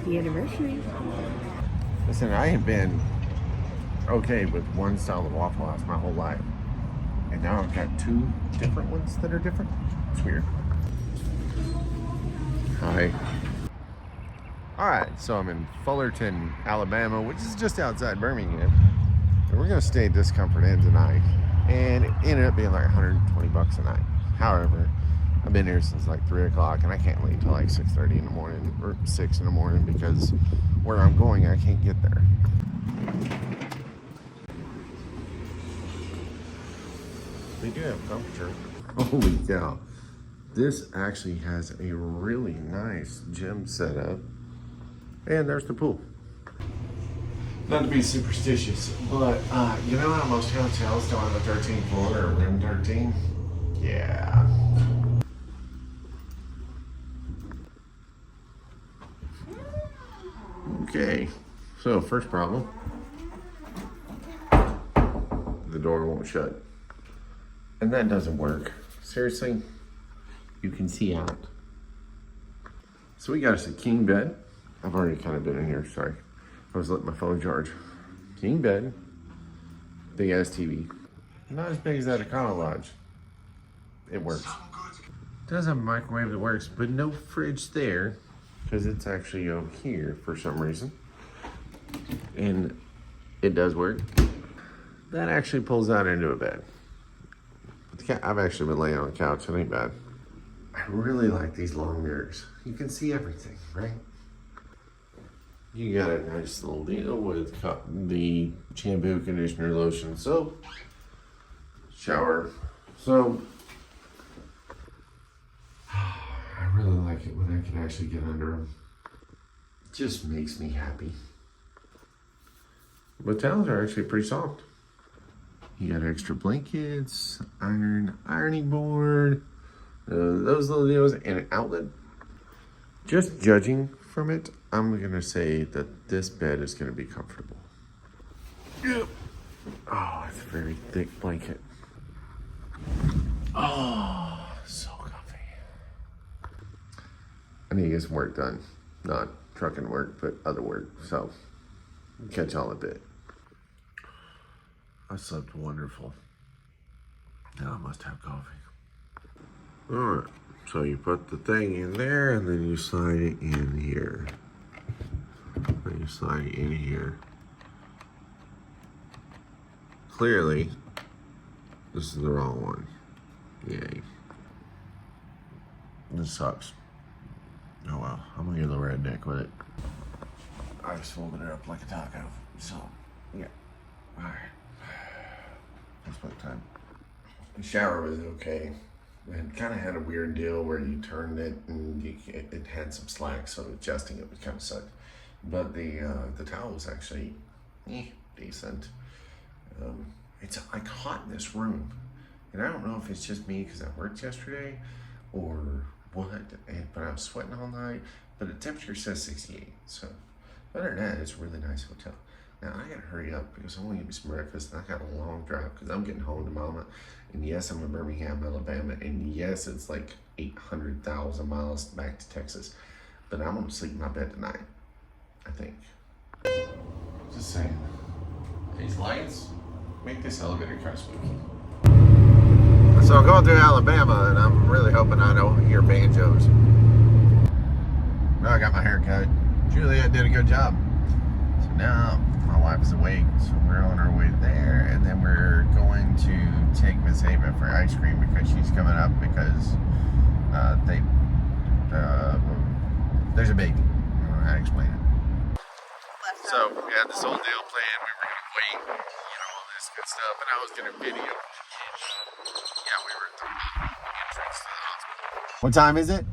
Happy anniversary. Listen, I have been okay with one style of Waffle House my whole life. And now I've got two different ones that are different. It's weird. Hi. Alright, so I'm in Fullerton, Alabama, which is just outside Birmingham. And we're going to stay at this Comfort Inn tonight. And it ended up being like 120 bucks a night. However, I've been here since like 3 o'clock and I can't leave till like 6:30 in the morning or 6 in the morning because where I'm going, I can't get there. They do have comforter. Holy cow. This actually has a really nice gym setup. And there's the pool. Not to be superstitious, but you know how most hotels don't have a 13th floor or room 13? Yeah. Okay, so first problem. The door won't shut. And that doesn't work. Seriously, you can see out. So we got us a king bed. I've already kind of been in here, sorry. I was letting my phone charge. King bed, big ass TV. Not as big as that Econo Lodge. It works. It does have a microwave that works, but no fridge there because it's actually over here for some reason. And it does work. That actually pulls out into a bed. I've actually been laying on the couch, it ain't bad. I really like these long mirrors. You can see everything, right? You got a nice little deal with the shampoo, conditioner, lotion, soap, shower. So, I really like it when I can actually get under them. It just makes me happy. But towels are actually pretty soft. You got extra blankets, ironing board, those little deals, and an outlet. Just judging from it, I'm gonna say that this bed is gonna be comfortable. Yep. Oh, it's a very thick blanket. Oh, so comfy. I need to get some work done. Not trucking work, but other work. So, catch y'all in a bit. I slept wonderful. Now I must have coffee. All right, so you put the thing in there and then you slide it in here. Then you slide it in here. Clearly, this is the wrong one. Yay. This sucks. Oh well, I'm gonna get the redneck with it. I just folded it up like a taco, so yeah. All right. That's what time. The shower was okay. It kind of had a weird deal where you turned it and it had some slack, so adjusting it would kind of suck. But the towel was actually decent. It's like hot in this room, and I don't know if it's just me because I worked yesterday or what. But I was sweating all night. But the temperature says 68, so other than that, it's a really nice hotel. Now, I gotta hurry up because I want to get me some breakfast and I got a long drive because I'm getting home to mama. And yes, I'm in Birmingham, Alabama. And yes, it's like 800,000 miles back to Texas. But I'm gonna sleep in my bed tonight, I think. Just saying. These lights make this elevator kind of spooky. So I'm going through Alabama and I'm really hoping I don't hear banjos. Well, I got my hair cut. Juliet did a good job. So now, my wife is awake, so we're on our way there, and then we're going to take Miss Ava for ice cream because she's coming up because there's a baby. I don't know how to explain it. So we had this whole deal planned. We were gonna wait, all this good stuff, and I was gonna video. Yeah, we were at the entrance to the hospital. What time is it?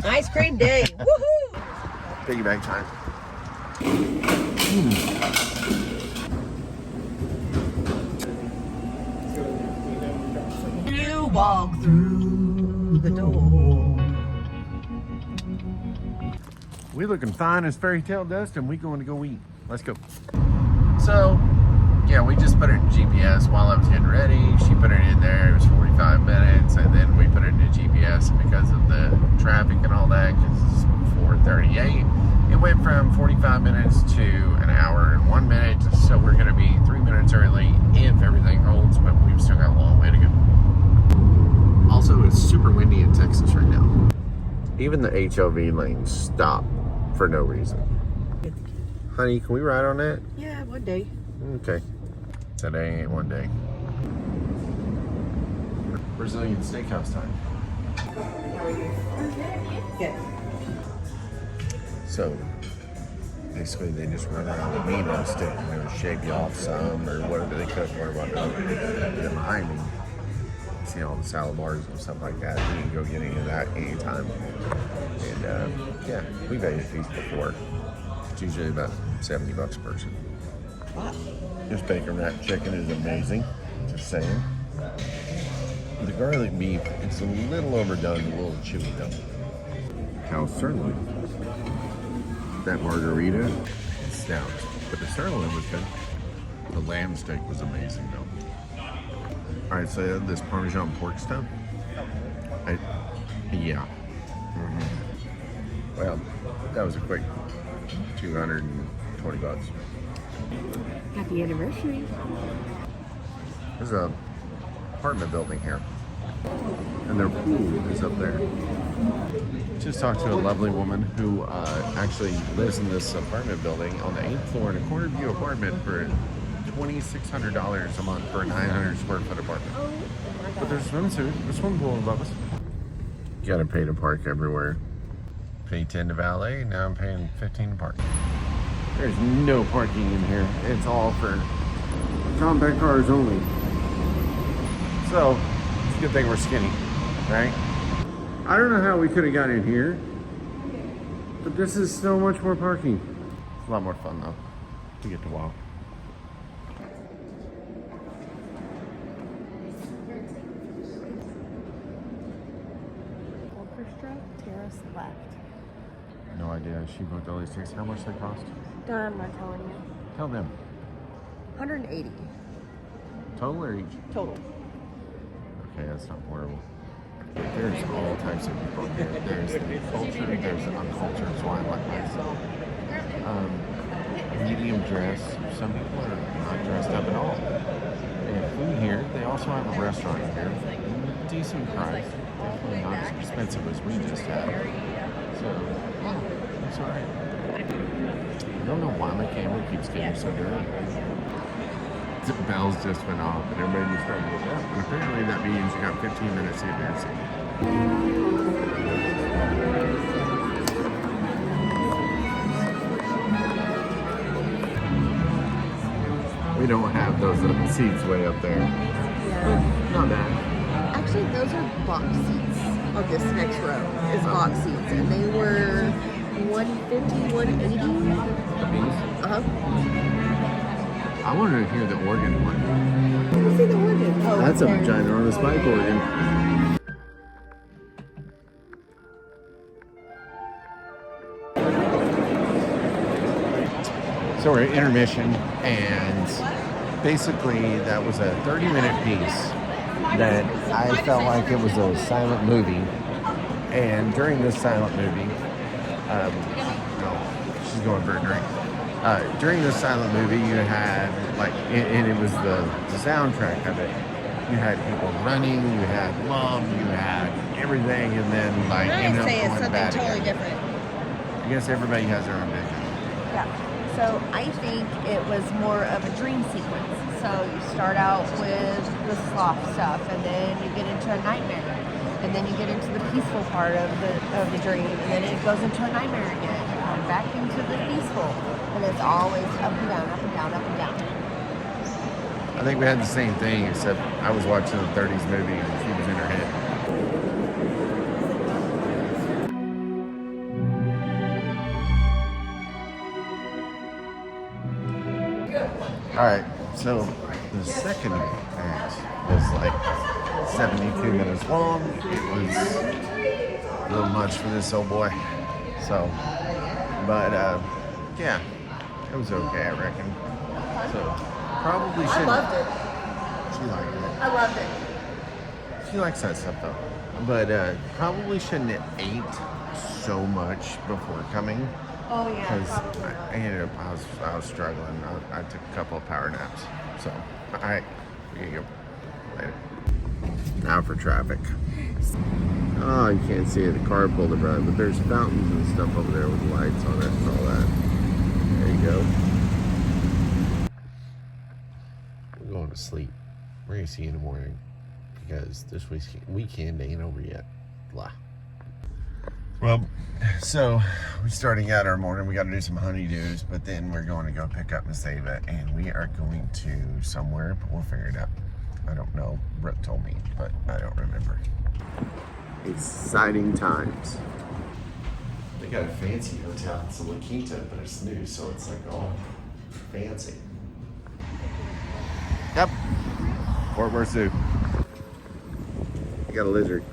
Ice cream day. Woohoo! Piggyback time. You walk through the door. We looking fine as fairy tale dust, and we going to go eat. Let's go. So, yeah, we just put it in GPS while I was getting ready. She put it in there. It was 45 minutes, and then we put it in GPS because of the traffic and all that, because it's 4:30 yay. It went from 45 minutes to an hour and 1 minute, so we're going to be 3 minutes early if everything holds, but we've still got a long way to go. Also, it's super windy in Texas right now. Even the HOV lanes stop for no reason. Honey, can we ride on that? Yeah, one day. Okay. Today ain't one day. Brazilian Steakhouse time. Yes. So, basically they just run around the meat on a stick and they'll shave you off some or whatever they cook, whatever about that. Behind me, you see all the salad bars and stuff like that. You can go get any of that anytime. And yeah, we've ate these before. It's usually about $70 a person. Wow. This bacon wrapped chicken is amazing. Just saying. The garlic beef, it's a little overdone, a little chewy though. Cow sirloin. That margarita, stout. But the sirloin was good. The lamb steak was amazing though. Alright, so this Parmesan pork stuff. Yeah. Well, that was a quick $220. Happy anniversary. There's a apartment building here. And their pool is up there. Just talked to a lovely woman who actually lives in this apartment building on the 8th floor in a corner view apartment for $2,600 a month for a 900 square foot apartment. But there's a swimming pool above us. You gotta pay to park everywhere. Pay 10 to valet, now I'm paying 15 to park. There's no parking in here. It's all for compact cars only. So, it's a good thing we're skinny, right? I don't know how we could have got in here, but this is so much more parking. It's a lot more fun though, to get to walk. Orchestra Terrace left. No idea. She booked all these tickets. How much they cost? I'm not telling you. Tell them. 180 Total or each? total. Okay, that's not horrible. There's all types of people here. There's the cultured, there's the uncultured, so I like myself. Medium dress. Some people are not dressed up at all. They have food here. They also have a restaurant here. Decent price. Definitely not as expensive as we just had. So, yeah, it's alright. I don't know why my camera keeps getting so dirty. The bells just went off and everybody just started to look up. And apparently that means you got 15 minutes to get your seat. We don't have those little seats way up there. Yeah. Not bad. Actually, those are box seats. On this next row is box seats, and they were $150, $180. The bees? Uh-huh. I wanted to hear the organ one. Let me see the organ. Oh, That's okay. a ginormous pipe organ. So we're at intermission, and basically that was a 30-minute piece that I felt like it was a silent movie. And during this silent movie, no, she's going for a drink. During this silent movie, you had and it was the soundtrack of it. You had people running, you had love, you had everything, and then ended up going bad totally again. different. I guess everybody has their own vision. Yeah. So I think it was more of a dream sequence. So you start out with the sloth stuff, and then you get into a nightmare, and then you get into the peaceful part of the dream, and then it goes into a nightmare again, and back into the peaceful, and it's always up and down, up and down, up and down. I think we had the same thing, except I was watching a 30s movie and she was in her head. Alright, so the second act was like 72 minutes long. It was a little much for this old boy. So, but yeah, it was okay, I reckon. So, probably should. I loved it. She liked it. I loved it. She likes that stuff though. But probably shouldn't have ate so much before coming. Oh yeah, Because probably. I ended up, I was struggling. I took a couple of power naps. So, alright, we can go later. Now for traffic. Oh, you can't see it. The car pulled it right, but there's fountains and stuff over there with lights on it and all that. There you go. We're going to sleep. We're going to see you in the morning because this weekend ain't over yet. Blah. Well, so we're starting out our morning. We got to do some honeydews, but then we're going to go pick up Miss Ava, and we are going to somewhere, but we'll figure it out. I don't know. Brooke told me, but I don't remember. Exciting times. They got a fancy hotel. It's a La Quinta, but it's new, so it's like all fancy. Yep. Fort Worth Zoo. You got a lizard.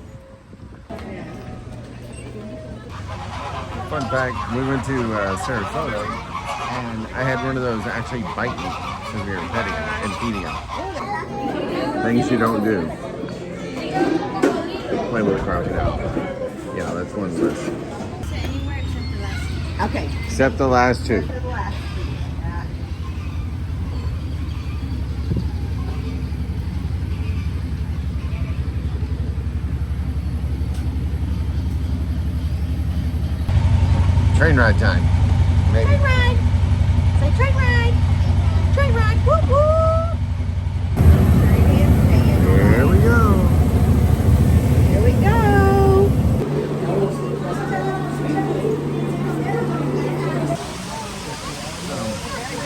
Fun fact, we went to Sarasota, and I had one of those actually bite me because we were petting him and feeding him. Things you don't do. Play with a crocodile. Yeah, that's one of the list. Anywhere except the last. Okay. Except the last two. Except the last. Train ride time. Maybe. Train ride. Say train ride. Train ride. Whoop whoop. Here we go. Here we go.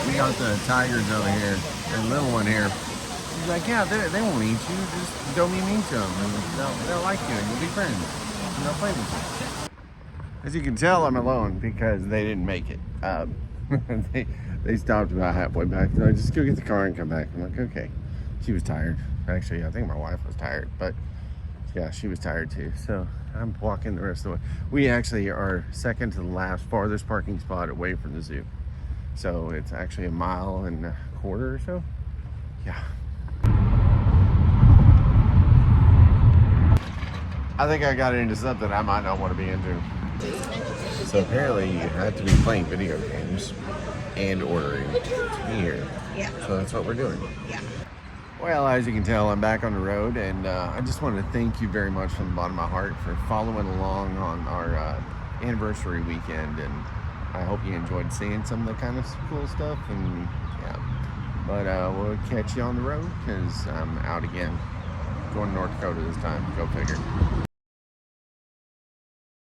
We got the tigers over here. There's a little one here. He's like, yeah, they won't eat you. Just don't be mean to them. And they'll like you and you'll be friends. And they'll play with you. As you can tell, I'm alone because they didn't make it. They stopped about halfway back. So I just go get the car and come back. I'm like, okay. She was tired. Actually, I think my wife was tired, but yeah, she was tired too. So I'm walking the rest of the way. We actually are second to the last farthest parking spot away from the zoo. So it's actually 1.25 miles or so. Yeah. I think I got into something I might not want to be into. So apparently you have to be playing video games and ordering to be here. Yeah. So that's what we're doing. Yeah. Well, as you can tell, I'm back on the road, and I just want to thank you very much from the bottom of my heart for following along on our anniversary weekend, and I hope you enjoyed seeing some of the kind of cool stuff, and yeah. But we'll catch you on the road, because I'm out again. Going to North Dakota this time. Go figure.